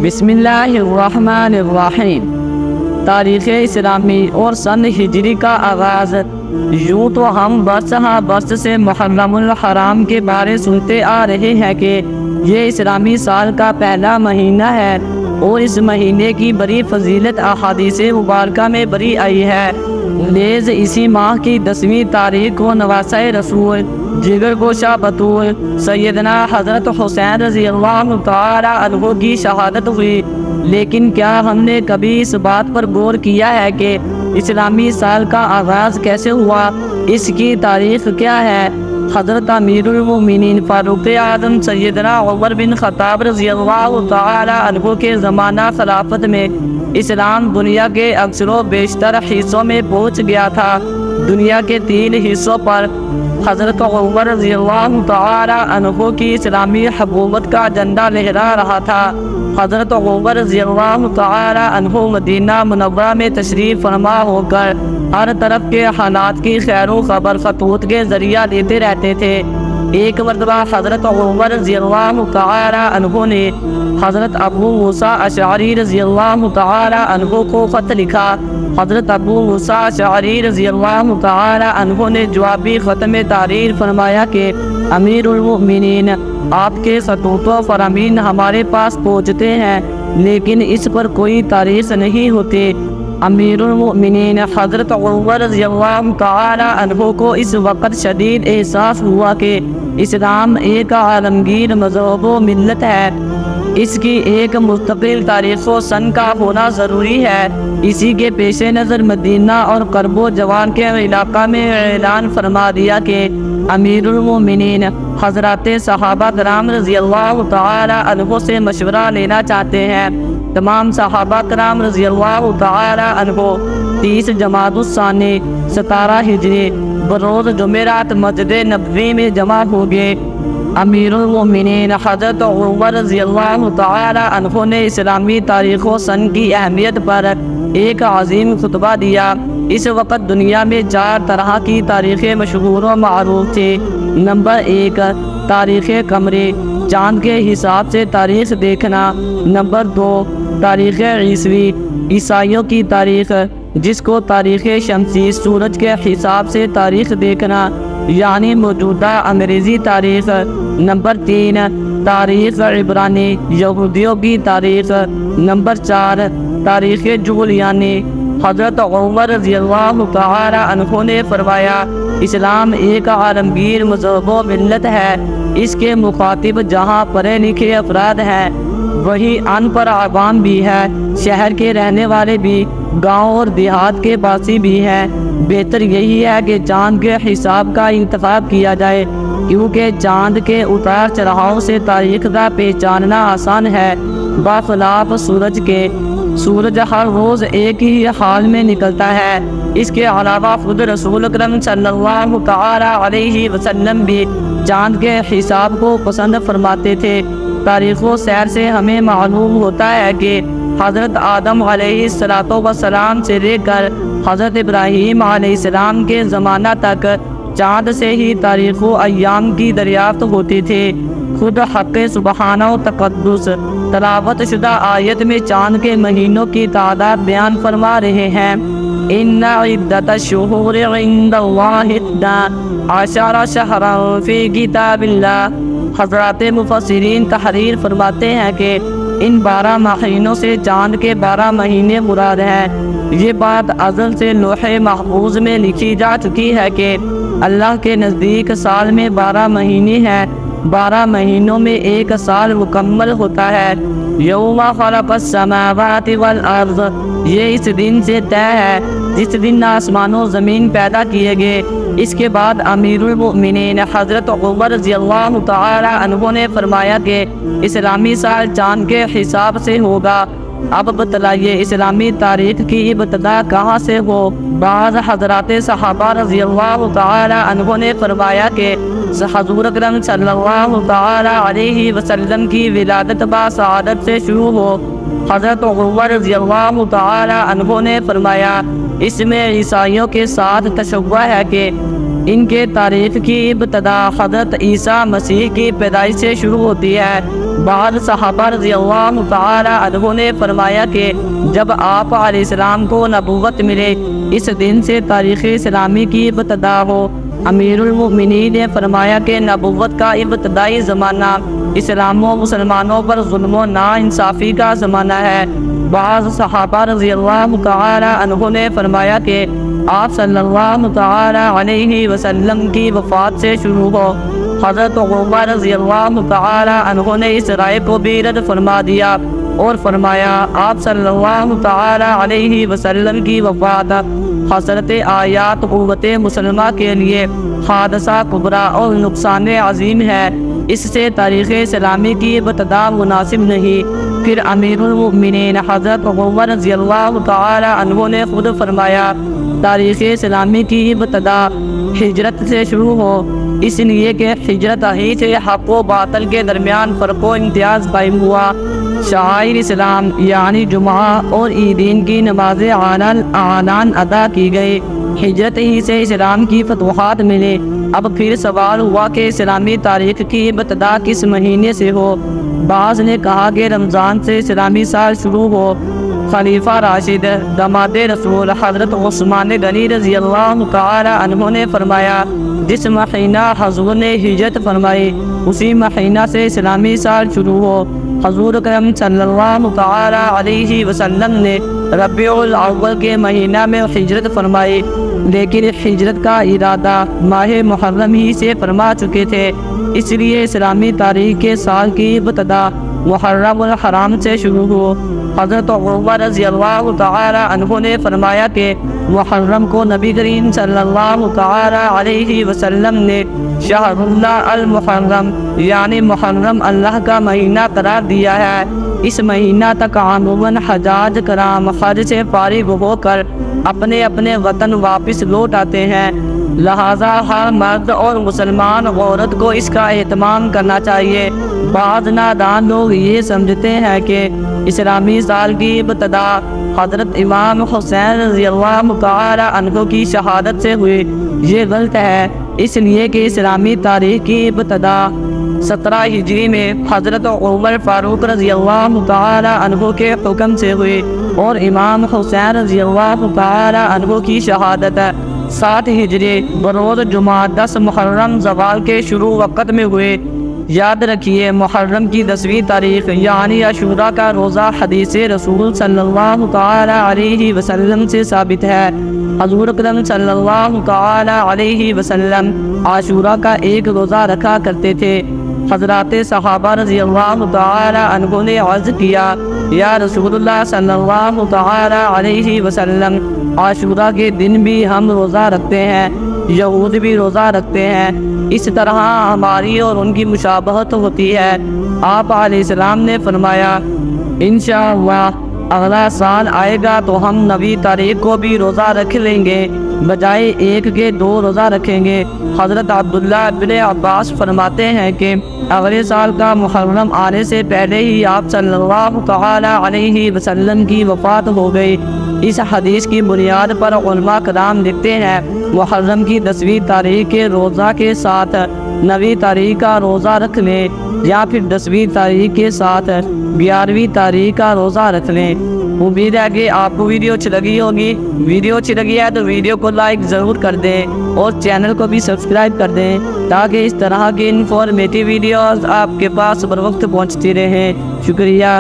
بسم اللہ الرحمن الرحیم۔ تاریخ اسلامی اور سن ہجری کا آغاز۔ یوں تو ہم برس ہاں برس سے محرم الحرام کے بارے سنتے آ رہے ہیں کہ یہ اسلامی سال کا پہلا مہینہ ہے اور اس مہینے کی بڑی فضیلت احادیث مبارکہ میں بڑی آئی ہے۔ نیز اسی ماہ کی 10ویں تاریخ کو نواسہ رسول جگر گوشہ بطول سیدنا حضرت حسین رضی اللہ تعالی عنہ کی شہادت ہوئی۔ لیکن کیا ہم نے کبھی اس بات پر غور کیا ہے کہ اسلامی سال کا آغاز کیسے ہوا؟ اس کی تاریخ کیا ہے؟ حضرت امیر المومنین فاروق اعظم سیدنا عمر بن خطاب رضی اللہ تعالی عنہ کے زمانہ خلافت میں اسلام دنیا کے اکثر و بیشتر حصوں میں پہنچ گیا تھا۔ دنیا کے 3 حصوں پر حضرت عمر رضی اللہ تعالی عنہ کی اسلامی حکومت کا جھنڈا لہرا رہا تھا۔ حضرت عمر رضی اللہ تعالی عنہ مدینہ منورہ میں تشریف فرما ہو کر ہر طرف کے حالات کی خیر و خبر خطوط کے ذریعہ دیتے رہتے تھے۔ ایک مرتبہ حضرت عمر رضی اللہ تعالی عنہ نے حضرت ابو موسیٰ اشعری رضی اللہ تعالی عنہ کو خط لکھا۔ حضرت ابو موسیٰ اشعری رضی اللہ تعالی عنہ نے جوابی خط میں تحریر فرمایا کہ امیر المؤمنین، آپ کے خطوط و فرامین ہمارے پاس پہنچتے ہیں لیکن اس پر کوئی تاریخ نہیں ہوتی۔ امیر المؤمنین حضرت عمر رضی اللہ تعالی عنہ کو اس وقت شدید احساس ہوا کہ اسلام ایک عالمگیر مذہب و ملت ہے، اس کی ایک مستقل تاریخ و سن کا ہونا ضروری ہے۔ اسی کے پیش نظر مدینہ اور قرب و جوان کے علاقہ میں اعلان فرما دیا کہ امیر المومنین حضرات صحابہ کرام رضی اللہ تعالی عنہ سے مشورہ لینا چاہتے ہیں۔ تمام صحابہ کرام رضی اللہ تعالی عنہ 30 جمادی الثانی 17 ہجری بروز جمعرات مسجد نبوی میں جمع ہو گئے۔ امیر المومنین حضرت عمر رضی اللہ تعالی عنہ نے اسلامی تاریخ و سن کی اہمیت پر ایک عظیم خطبہ دیا۔ اس وقت دنیا میں 4 طرح کی تاریخیں مشہور و معروف تھی۔ نمبر 1 تاریخ قمری، چاند کے حساب سے تاریخ دیکھنا۔ نمبر 2 تاریخ عیسوی، عیسائیوں کی تاریخ جس کو تاریخ شمسی، سورج کے حساب سے تاریخ دیکھنا یعنی موجودہ انگریزی تاریخ۔ نمبر 3 تاریخ عبرانی، یہودیوں کی تاریخ۔ نمبر 4 تاریخ جولیانی۔ حضرت عمر رضی اللہ تعالی عنہ نے فرمایا اسلام ایک عالمگیر مذہب و ملت ہے، اس کے مخاطب جہاں پڑھے لکھے افراد ہیں وہی ان پڑھ عوام بھی ہے، شہر کے رہنے والے بھی، گاؤں اور دیہات کے باسی بھی ہیں۔ بہتر یہی ہے کہ چاند کے حساب کا انتخاب کیا جائے کیونکہ چاند کے اتار چڑھاؤ سے تاریخ کا پہچاننا آسان ہے، بخلاف سورج کے۔ سورج ہر روز ایک ہی حال میں نکلتا ہے۔ اس کے علاوہ خود رسول اکرم صلی اللہ تعالی علیہ وسلم بھی چاند کے حساب کو پسند فرماتے تھے۔ تاریخ و سیر سے ہمیں معلوم ہوتا ہے کہ حضرت آدم علیہ السلام سے لے کر حضرت ابراہیم علیہ السلام کے زمانہ تک چاند سے ہی تاریخ و ایام کی دریافت ہوتی تھی۔ خود حق سبحانہ و تقدس تلاوت شدہ آیت میں چاند کے مہینوں کی تعداد بیان فرما رہے ہیں۔ ان عدت الشہور عند اللہ 12 شہرا فی کتاب اللہ۔ حضرات مفسرین تحریر فرماتے ہیں کہ ان 12 مہینوں سے چاند کے 12 مہینے مراد ہیں۔ یہ بات ازل سے لوح محفوظ میں لکھی جا چکی ہے کہ اللہ کے نزدیک سال میں 12 مہینے ہیں، 12 مہینوں میں ایک سال مکمل ہوتا ہے۔ یوم خلق السماوات والارض، یہ اس دن سے طے ہے جس دن آسمان و زمین پیدا کیے گئے۔ اس کے بعد امیر المؤمنین حضرت عمر رضی اللہ تعالی عنہ نے فرمایا کہ اسلامی سال چاند کے حساب سے ہوگا۔ اب بتلائیے اسلامی تاریخ کی ابتدا کہاں سے ہو؟ بعض حضرات صحابہ رضی اللہ تعالی عنہ نے فرمایا کہ حضور اکرم صلی اللہ تعالی علیہ وسلم کی ولادت بسعادت سے شروع ہو۔ حضرت عمر رضی اللہ تعالی عنہ نے فرمایا اس میں عیسائیوں کے ساتھ تشبہ ہے کہ ان کے تاریخ کی ابتدا حضرت عیسیٰ مسیح کی پیدائش سے شروع ہوتی ہے، بعض صحابہ رضی اللہ تعالی عنہ نے فرمایا کہ جب آپ علیہ السلام کو نبوت ملے اس دن سے تاریخ اسلامی کی ابتدا ہو۔ امیر المؤمنین نے فرمایا کہ نبوت کا ابتدائی زمانہ اسلام و مسلمانوں پر ظلم و ناانصافی کا زمانہ ہے۔ بعض صحابہ رضی اللہ تعالی عنہ نے فرمایا کہ آپ صلی اللہ تعالی علیہ وسلم کی وفات سے شروع ہو۔ حضرت عمر رضی اللہ تعالی عنہ نے اس رائے کو بھی رد فرما دیا اور فرمایا آپ صلی اللہ تعالی علیہ وسلم کی وفات حضرت آیات قوت مسلمہ کے لیے حادثہ کبریٰ اور نقصان عظیم ہے، اس سے تاریخ اسلامی کی ابتدا مناسب نہیں۔ پھر امیر المؤمنین حضرت عمر رضی اللہ تعالی عنہ نے خود فرمایا تاریخ اسلامی کی ابتدا ہجرت سے شروع ہو، اس لیے کہ ہجرت ہی سے حق و باطل کے درمیان فرق و امتیاز قائم ہوا۔ شعائر اسلام یعنی جمعہ اور عیدین کی نمازیں اعلان ادا کی گئی، ہجرت ہی سے اسلام کی فتوحات ملے۔ اب پھر سوال ہوا کہ اسلامی تاریخ کی ابتدا کس مہینے سے ہو؟ بعض نے کہا کہ رمضان سے اسلامی سال شروع ہو۔ خلیفہ راشد داماد رسول حضرت عثمان غنی رضی اللہ تعالی عنہ نے فرمایا جس مہینہ حضور نے ہجرت فرمائی اسی مہینہ سے اسلامی سال شروع ہو۔ حضور کرم صلی اللہ تعالی علیہ وسلم نے ربیع الاول کے مہینہ میں ہجرت فرمائی، لیکن ہجرت کا ارادہ ماہ محرم ہی سے فرما چکے تھے، اس لیے اسلامی تاریخ کے سال کی ابتدا محرم الحرام سے شروع ہو۔ حضرت عمر رضی اللہ تعالی عنہ نے فرمایا کہ محرم کو نبی کریم صلی اللہ تعالی علیہ وسلم نے شہر اللہ المحرم یعنی محرم اللہ کا مہینہ قرار دیا ہے۔ اس مہینہ تک عموماً حجاج کرام حج سے فارغ ہو کر اپنے اپنے وطن واپس لوٹ آتے ہیں، لہٰذا ہر مرد اور مسلمان عورت کو اس کا اہتمام کرنا چاہیے۔ بعض نادان لوگ یہ سمجھتے ہیں کہ اسلامی سال کی ابتدا حضرت امام حسین رضی اللہ تعالی عنہ کی شہادت سے ہوئی، یہ غلط ہے، اس لیے کہ اسلامی تاریخ کی ابتدا 17 ہجری میں حضرت عمر فاروق رضی اللہ تعالی عنہ کے حکم سے ہوئی اور امام حسین رضی اللہ تعالی عنہ کی شہادت 7 ہجری بروز جمعہ 10 محرم زوال کے شروع وقت میں ہوئے۔ یاد رکھیے محرم کی 10ویں تاریخ یعنی عاشوراء کا روزہ حدیث رسول صلی اللہ تعالی علیہ وسلم سے ثابت ہے۔ حضور اکرم صلی اللہ تعالی علیہ وسلم عاشوراء کا ایک روزہ رکھا کرتے تھے۔ حضرات صحابہ رضی اللہ تعالی عنہ نے عرض کیا یا رسول اللہ صلی اللہ تعالی علیہ وسلم عاشوراء کے دن بھی ہم روزہ رکھتے ہیں، یہود بھی روزہ رکھتے ہیں، اس طرح ہماری اور ان کی مشابہت ہوتی ہے۔ آپ علیہ السلام نے فرمایا انشاءاللہ اگلا سال آئے گا تو ہم 9 تاریخ کو بھی روزہ رکھ لیں گے، بجائے ایک کے 2 روزہ رکھیں گے۔ حضرت عبداللہ بن عباس فرماتے ہیں کہ اگلے سال کا محرم آنے سے پہلے ہی آپ صلی اللہ تعالی علیہ وسلم کی وفات ہو گئی۔ اس حدیث کی بنیاد پر علماء کرام لکھتے ہیں محرم کی 10ویں تاریخ کے روزہ کے ساتھ 9ویں تاریخ کا روزہ رکھ لیں یا پھر 10ویں تاریخ کے ساتھ 11ویں تاریخ کا روزہ رکھ لیں۔ امید ہے کہ آپ کو ویڈیو اچھی لگی ہوگی۔ ویڈیو اچھی لگی ہے تو ویڈیو کو لائک ضرور کر دیں اور چینل کو بھی سبسکرائب کر دیں تاکہ اس طرح کی انفارمیٹیو ویڈیوز آپ کے پاس بر وقت پہنچتی رہیں۔ شکریہ۔